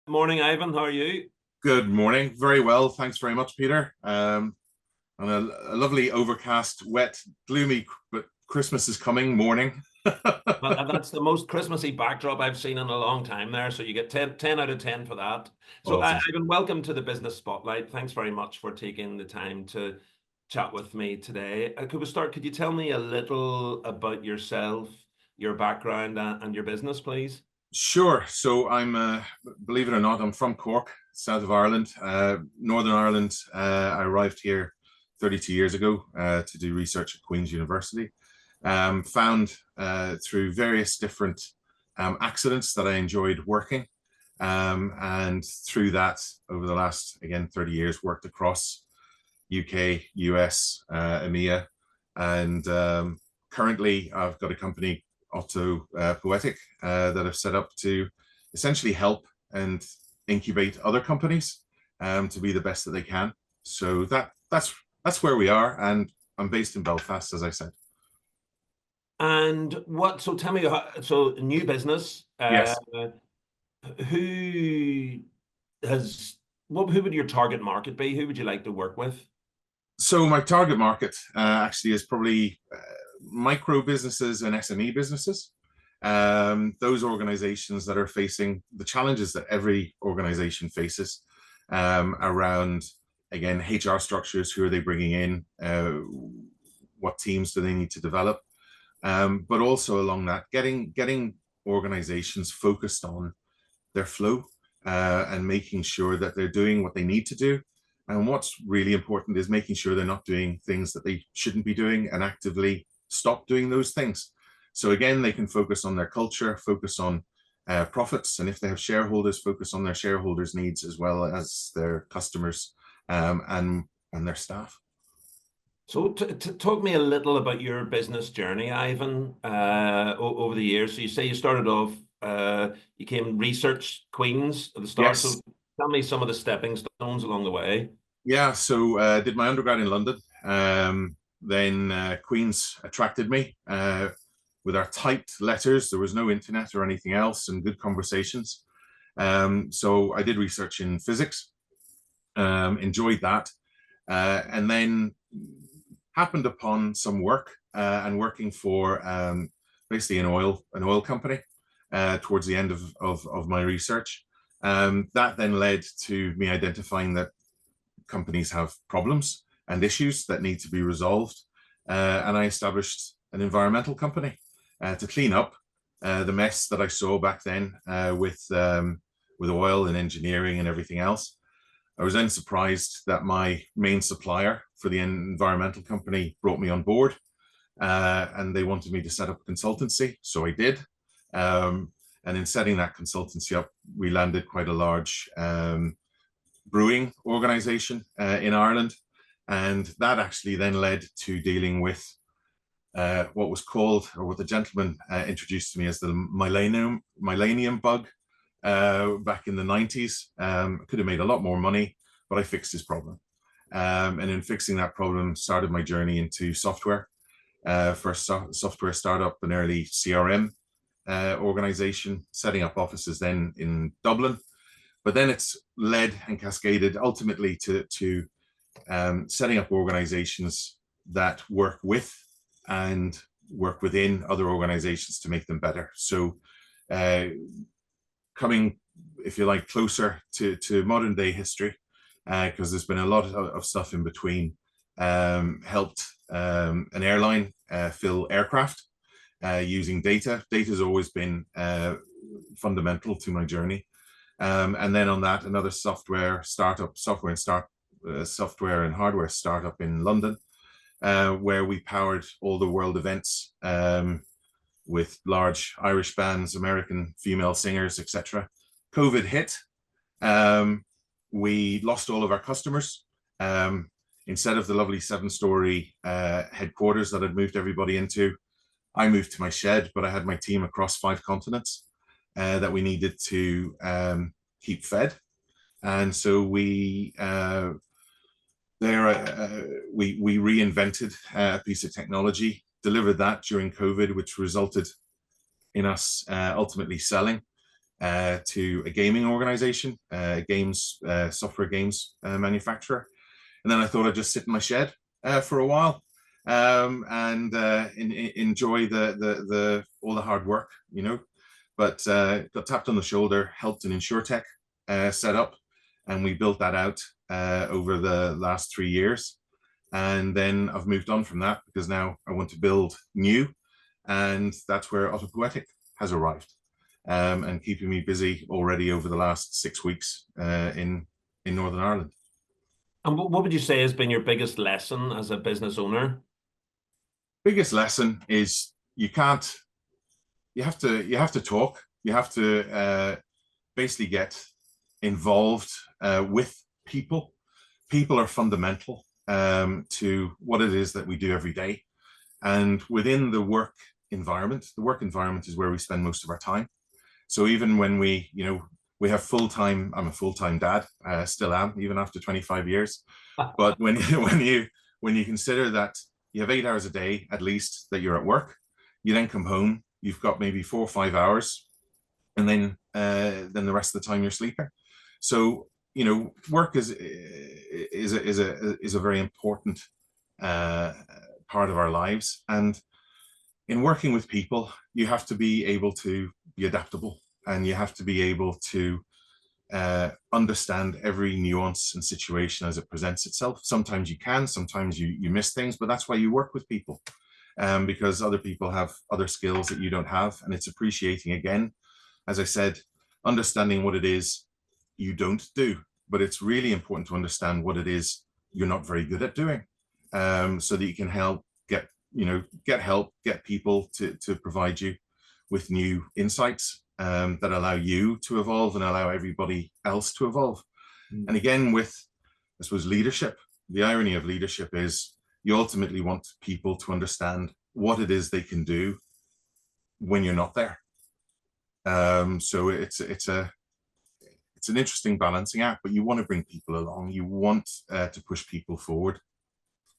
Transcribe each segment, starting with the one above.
Morning, Ivan. How are you? Good morning. Very well. Thanks very much, Peter. On a lovely overcast, wet, gloomy, but Christmas is coming morning. Well, that's the most Christmassy backdrop I've seen in a long time there. So you get ten out of 10 for that. So, Awesome. Ivan, welcome to the Business Spotlight. Thanks very much for taking the time to chat with me today. Could you tell me a little about yourself, your background, and your business, please? Sure. So believe it or not, I'm from Cork, south of Ireland, Northern Ireland. I arrived here 32 years ago to do research at Queen's University. Found through various different accidents that I enjoyed working. And through that, over the last, again, 30 years, worked across UK, US, EMEA, and currently I've got a company, Otopoetic, that I've set up to essentially help and incubate other companies to be the best that they can. So that's where we are, and I'm based in Belfast, as I said. And so tell me, so new business, Yes. who has, who would your target market be? Who would you like to work with? So my target market actually is probably micro businesses and SME businesses. Those organizations that are facing the challenges that every organization faces around, again, HR structures. Who are they bringing in? What teams do they need to develop? But also along that, getting organizations focused on their flow and making sure that they're doing what they need to do. And what's really important is making sure they're not doing things that they shouldn't be doing and actively stop doing those things. So again, they can focus on their culture, focus on profits, and if they have shareholders, focus on their shareholders' needs as well as their customers and their staff. So, talk me a little about your business journey, Ivan, over the years. So, you say you started off, you came research Queens at the start. Yes. So, tell me some of the stepping stones along the way. Yeah. So did my undergrad in London. Then Queens attracted me with our typed letters. There was no internet or anything else, and good conversations. So I did research in physics, enjoyed that, and then happened upon some work and working for basically an oil company towards the end of my research. That then led to me identifying that companies have problems and issues that need to be resolved. And I established an environmental company to clean up the mess that I saw back then with oil and engineering and everything else. I was then surprised that my main supplier for the environmental company brought me on board, and they wanted me to set up a consultancy. So I did. And in setting that consultancy up, we landed quite a large brewing organization in Ireland. And that actually then led to dealing with what was called, or what the gentleman introduced to me as the millennium bug back in the 90s. I could have made a lot more money, but I fixed his problem. And in fixing that problem, started my journey into software. First software startup, an early CRM organization, setting up offices then in Dublin. But then it's led and cascaded ultimately to setting up organizations that work with and work within other organizations to make them better. So coming, if you like, closer to modern day history, because there's been a lot of stuff in between, helped an airline fill aircraft using data. Data has always been fundamental to my journey. And then on that, another software and hardware startup in London, where we powered all the world events with large Irish bands, American female singers, etc. COVID hit. We lost all of our customers. Instead of the lovely 7-story headquarters that I'd moved everybody into, I moved to my shed, but I had my team across 5 continents that we needed to keep fed. And so we reinvented a piece of technology, delivered that during COVID, which resulted in us ultimately selling to a gaming organization, software games manufacturer. And then I thought I'd just sit in my shed for a while and enjoy all the hard work, you know. But got tapped on the shoulder, helped an insurtech set up, and we built that out over the last 3 years. And then I've moved on from that because now I want to build new, and that's where Otopoetic has arrived, and keeping me busy already over the last 6 weeks in Northern Ireland. And what would you say has been your biggest lesson as a business owner? Biggest lesson is you have to talk. You have to basically get involved with people. People are fundamental to what it is that we do every day. And within the work environment is where we spend most of our time. So even when we have I'm a full-time dad, still am, even after 25 years. But when you consider that you have 8 hours a day, at least, that you're at work, you then come home, you've got maybe 4 or 5 hours, and then the rest of the time you're sleeping. So, work is a very important part of our lives. And in working with people, you have to be able to be adaptable, and you have to be able to understand every nuance and situation as it presents itself. Sometimes you can, sometimes you miss things, but that's why you work with people, because other people have other skills that you don't have. And it's appreciating, again, as I said, understanding what it is you don't do, but it's really important to understand what it is you're not very good at doing, so that you can get people to provide you with new insights that allow you to evolve and allow everybody else to evolve. And again, with, I suppose, leadership, the irony of leadership is you ultimately want people to understand what it is they can do when you're not there. So it's an interesting balancing act, but you want to bring people along. You want to push people forward,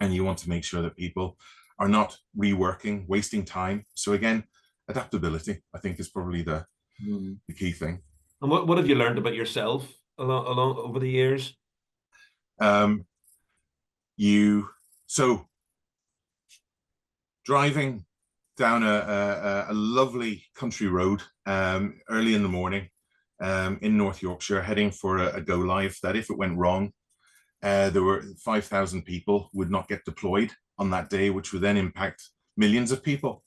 and you want to make sure that people are not reworking, wasting time. So again, adaptability, I think, is probably the key thing. And what have you learned about yourself along over the years? So driving down a lovely country road early in the morning in North Yorkshire, heading for a go live that, if it went wrong, there were 5,000 people would not get deployed on that day, which would then impact millions of people.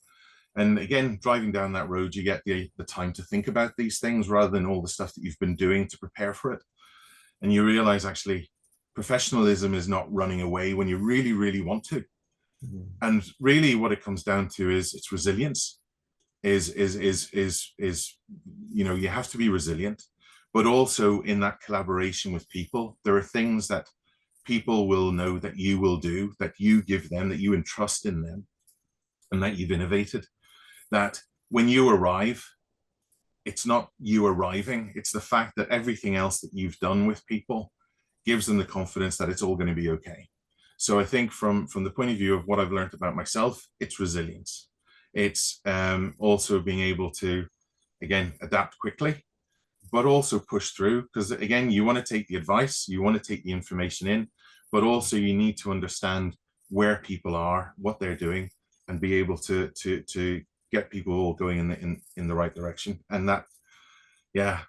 And again, driving down that road, you get the time to think about these things rather than all the stuff that you've been doing to prepare for it. And you realize, actually, professionalism is not running away when you really, really want to. And really what it comes down to is it's resilience. You have to be resilient, but also in that collaboration with people, there are things that people will know that you will do, that you give them, that you entrust in them, and that you've innovated. That when you arrive, it's not you arriving, it's the fact that everything else that you've done with people gives them the confidence that it's all going to be okay. So I think from the point of view of what I've learned about myself, it's resilience. It's also being able to, again, adapt quickly, but also push through, because again, you want to take the advice, you want to take the information in, but also you need to understand where people are, what they're doing, and be able to get people all going in the right direction. And that, yeah,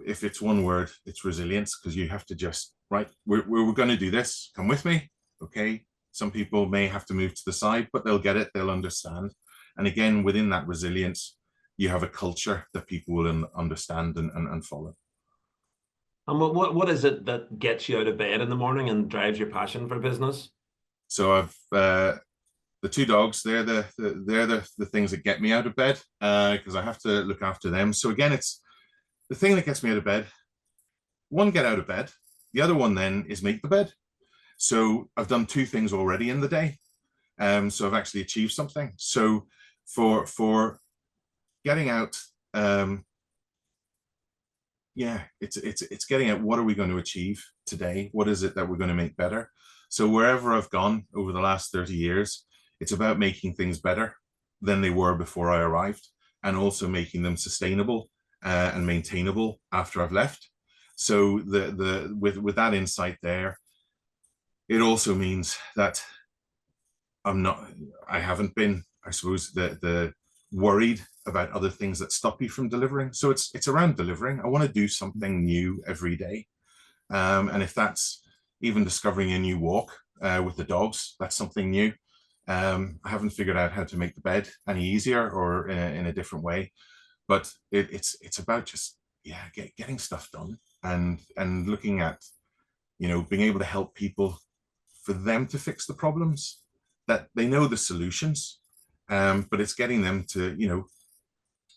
if it's one word, it's resilience, because you have to just, right, we're going to do this, come with me. Okay, some people may have to move to the side, but they'll get it, they'll understand. And again, within that resilience, you have a culture that people will understand and follow. And what is it that gets you out of bed in the morning and drives your passion for business? So I've the 2 dogs. They're the things that get me out of bed, because I have to look after them. So again, it's the thing that gets me out of bed. One, get out of bed. The other one then is make the bed. So I've done 2 things already in the day. So I've actually achieved something. So for getting out, it's getting at what are we going to achieve today? What is it that we're going to make better? So wherever I've gone over the last 30 years, it's about making things better than they were before I arrived, and also making them sustainable and maintainable after I've left. So with that insight there, it also means that I haven't been, I suppose, the worried about other things that stop you from delivering. So it's around delivering. I want to do something new every day. And if that's even discovering a new walk with the dogs, that's something new. I haven't figured out how to make the bed any easier or in a different way, but it's about just getting stuff done and looking at being able to help people for them to fix the problems that they know the solutions, but it's getting them to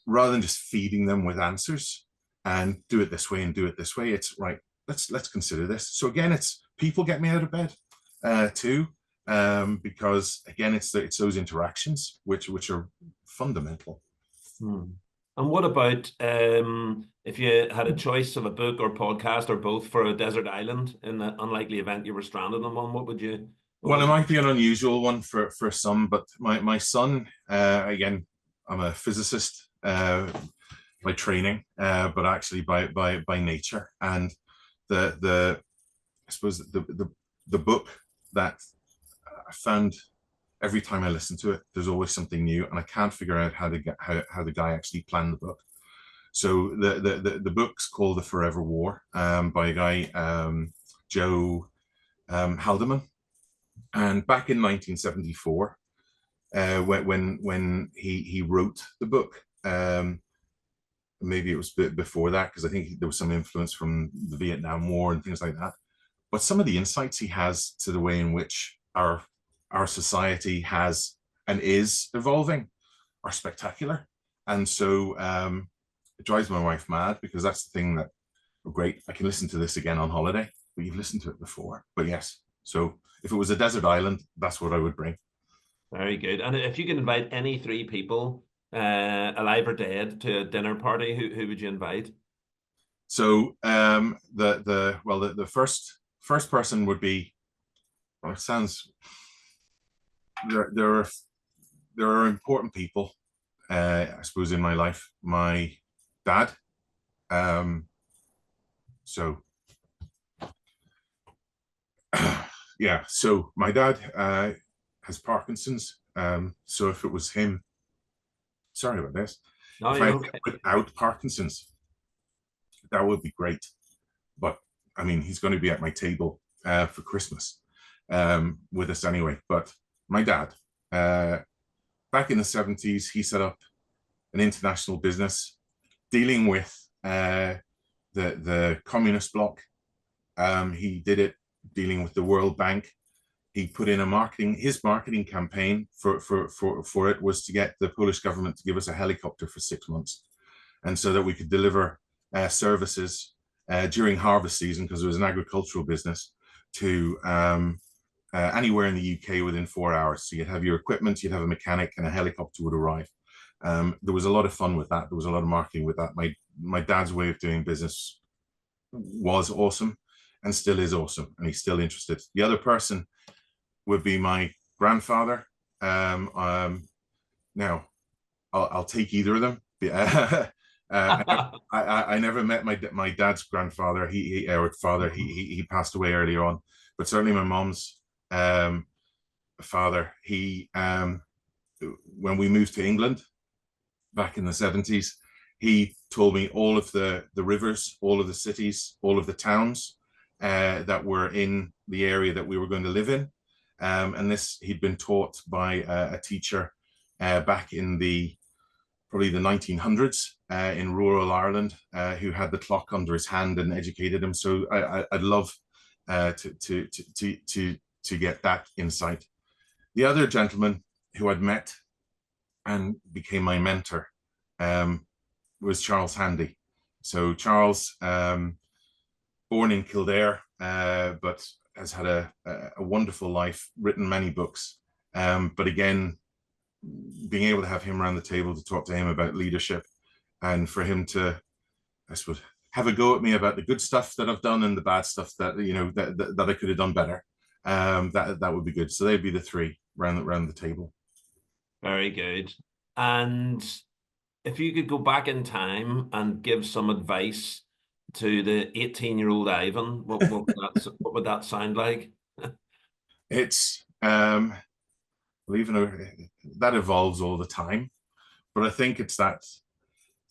rather than just feeding them with answers and do it this way and do it this way. It's right. Let's consider this. So again, it's people get me out of bed too. Because again, it's those interactions which are fundamental. And what about if you had a choice of a book or podcast or both for a desert island in the unlikely event you were stranded on one? What would you? Well, it might be an unusual one for some, but my son, again, I'm a physicist by training, but actually by nature, and I suppose the book that I found every time I listen to it, there's always something new, and I can't figure out how the guy actually planned the book. So the book's called The Forever War by a guy, Joe Haldeman, and back in 1974, when he wrote the book, maybe it was a bit before that because I think there was some influence from the Vietnam War and things like that. But some of the insights he has to the way in which our society has and is evolving are spectacular. And so it drives my wife mad because that's the thing that, oh, great, I can listen to this again on holiday, but you've listened to it before. But yes, so if it was a desert island, that's what I would bring. Very good. And if you could invite any three people, alive or dead, to a dinner party, who would you invite? So the first person would be, well, it sounds, there are important people, I suppose, in my life. My dad, so yeah, so my dad has Parkinson's. So if it was him, sorry about this. Oh, if yeah, I okay. without Parkinson's, that would be great. But I mean, he's going to be at my table for Christmas with us anyway. But my dad, back in the 70s, he set up an international business dealing with the communist bloc. He did it dealing with the World Bank. He put in his marketing campaign for it was to get the Polish government to give us a helicopter for 6 months, and so that we could deliver services during harvest season, because it was an agricultural business, to anywhere in the UK within 4 hours. So you'd have your equipment, you'd have a mechanic, and a helicopter would arrive. There was a lot of fun with that. There was a lot of marketing with that. My dad's way of doing business was awesome and still is awesome, and he's still interested. The other person would be my grandfather. Now, I'll take either of them. I never met my dad's grandfather. Or father. He passed away earlier on. But certainly my mom's father. When we moved to England back in the 70s, he told me all of the rivers, all of the cities, all of the towns that were in the area that we were going to live in. And this he'd been taught by a teacher back in probably the 1900s in rural Ireland, who had the clock under his hand and educated him. So I'd love to get that insight. The other gentleman who I'd met and became my mentor was Charles Handy. So Charles, born in Kildare, but has had a wonderful life, written many books. But again, being able to have him around the table to talk to him about leadership, and for him to, I suppose, have a go at me about the good stuff that I've done and the bad stuff that that I could have done better. That would be good. So they'd be the three around the table. Very good. And if you could go back in time and give some advice to the 18-year-old Ivan, what would that sound like? It's well, even though that evolves all the time, but I think it's that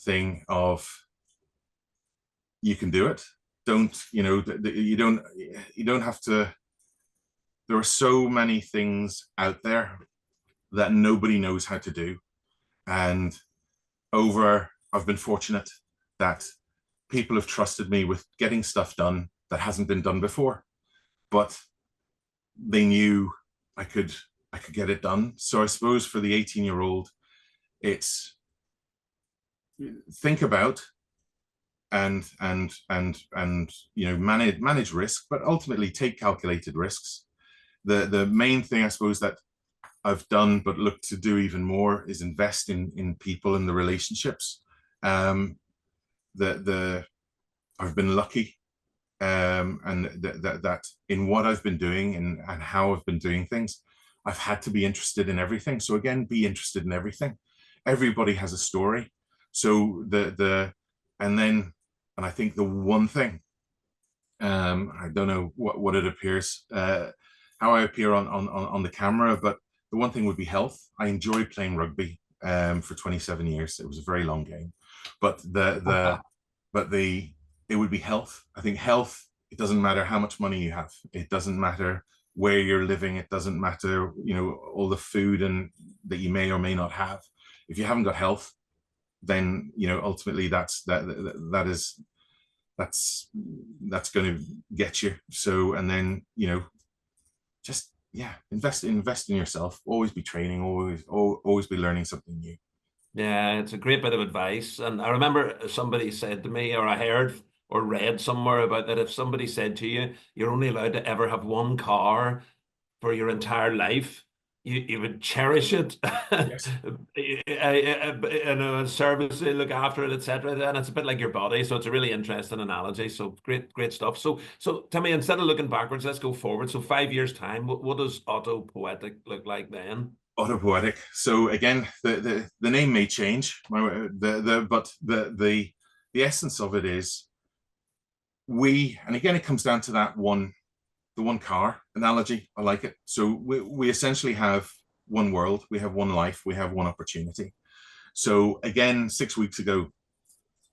thing of you can do it. Don't, you don't have to. There are so many things out there that nobody knows how to do. And I've been fortunate that people have trusted me with getting stuff done that hasn't been done before, but they knew I could I could get it done. So I suppose for the 18-year-old, it's think about and manage risk, but ultimately take calculated risks. The main thing I suppose that I've done, but look to do even more, is invest in people and the relationships. The I've been lucky, and that in what I've been doing and how I've been doing things, I've had to be interested in everything. So again, be interested in everything. Everybody has a story. So and then and I think the one thing, I don't know what it appears, how I appear on the camera, but the one thing would be health. I enjoyed playing rugby for 27 years. It was a very long game, but the it would be health. I think health. It doesn't matter how much money you have. It doesn't matter where you're living. It doesn't matter, all the food and that you may or may not have. If you haven't got health, then ultimately that's going to get you. So, and then just invest in yourself. Always be training. Always be learning something new. Yeah, it's a great bit of advice. And I remember somebody said to me, or I heard or read somewhere about that, if somebody said to you, you're only allowed to ever have one car for your entire life, you would cherish it, Yes. service, look after it, etc. And it's a bit like your body, so it's a really interesting analogy. So great stuff. So tell me, instead of looking backwards, let's go forward. So 5 years time, what does Otopoetic look like then? Otopoetic. So again, the name may change, but the essence of it is and again, it comes down to the one car analogy. I like it. So we essentially have one world, we have one life, we have one opportunity. So again, 6 weeks ago,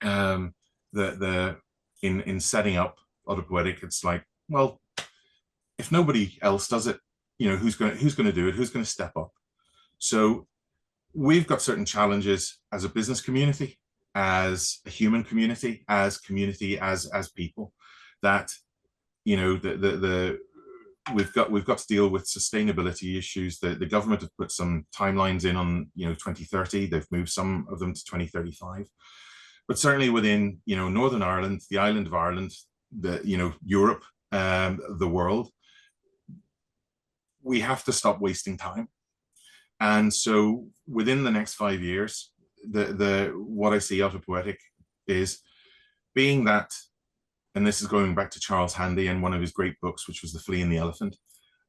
in setting up Otopoetic, it's like, well, if nobody else does it, who's going to do it? Who's going to step up? So we've got certain challenges as a business community, as a human community, as people, that we've got to deal with sustainability issues. The government have put some timelines in on 2030. They've moved some of them to 2035, but certainly within Northern Ireland, the island of Ireland, Europe, the world, we have to stop wasting time. And so within the next 5 years, what I see Otopoetic is being that, and this is going back to Charles Handy and one of his great books, which was The Flea and the Elephant.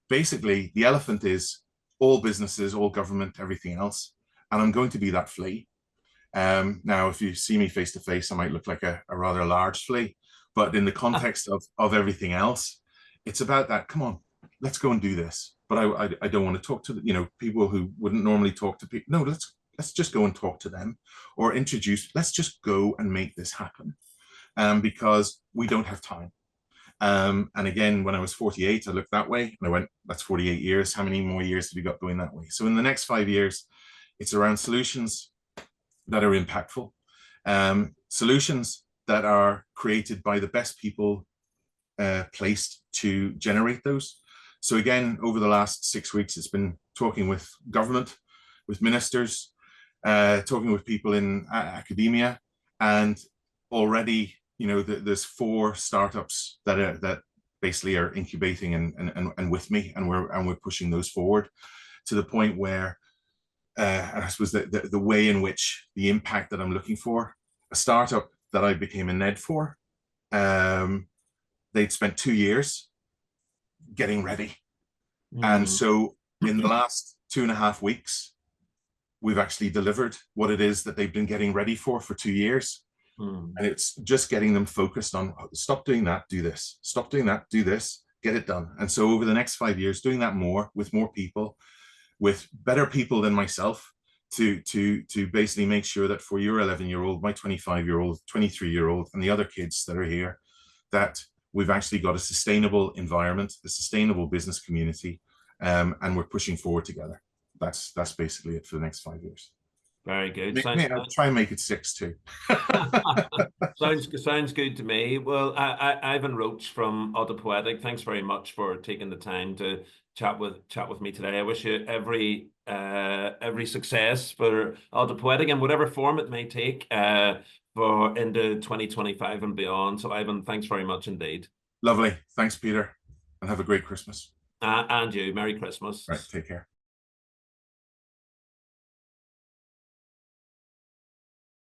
Basically, the elephant is all businesses, all government, everything else. And I'm going to be that flea. Now, if you see me face to face, I might look like a rather large flea. But in the context of everything else, it's about that. Come on, let's go and do this. But I don't want to talk to people who wouldn't normally talk to people. No, let's just go and talk to them, or introduce. Let's just go and make this happen, because we don't have time. And again, when I was 48, I looked that way and I went, that's 48 years. How many more years have you got going that way? So in the next 5 years, it's around solutions that are impactful, solutions that are created by the best people placed to generate those. So again, over the last 6 weeks, it's been talking with government, with ministers, talking with people in academia, and already, there's 4 startups that basically are incubating and with me, and we're pushing those forward to the point where, and I suppose the way in which the impact that I'm looking for, a startup that I became a NED for, they'd spent 2 years getting ready. And so in the last 2.5 weeks, we've actually delivered what it is that they've been getting ready for 2 years. And it's just getting them focused on, stop doing that, do this, stop doing that, do this, get it done. And so over the next 5 years, doing that more with more people, with better people than myself, to basically make sure that for your 11-year-old, my 25-year-old, 23-year-old, and the other kids that are here, that we've actually got a sustainable environment, a sustainable business community, and we're pushing forward together. That's basically it for the next 5 years. Very good. I'll try and make it 6 too. Sounds good to me. Well, Ivan Roche from Otopoetic, thanks very much for taking the time to chat with me today. I wish you every success for Otopoetic in whatever form it may take for into 2025 and beyond. So Ivan, thanks very much indeed. Lovely. Thanks, Peter, and have a great Christmas. And you. Merry Christmas. Right. Take care.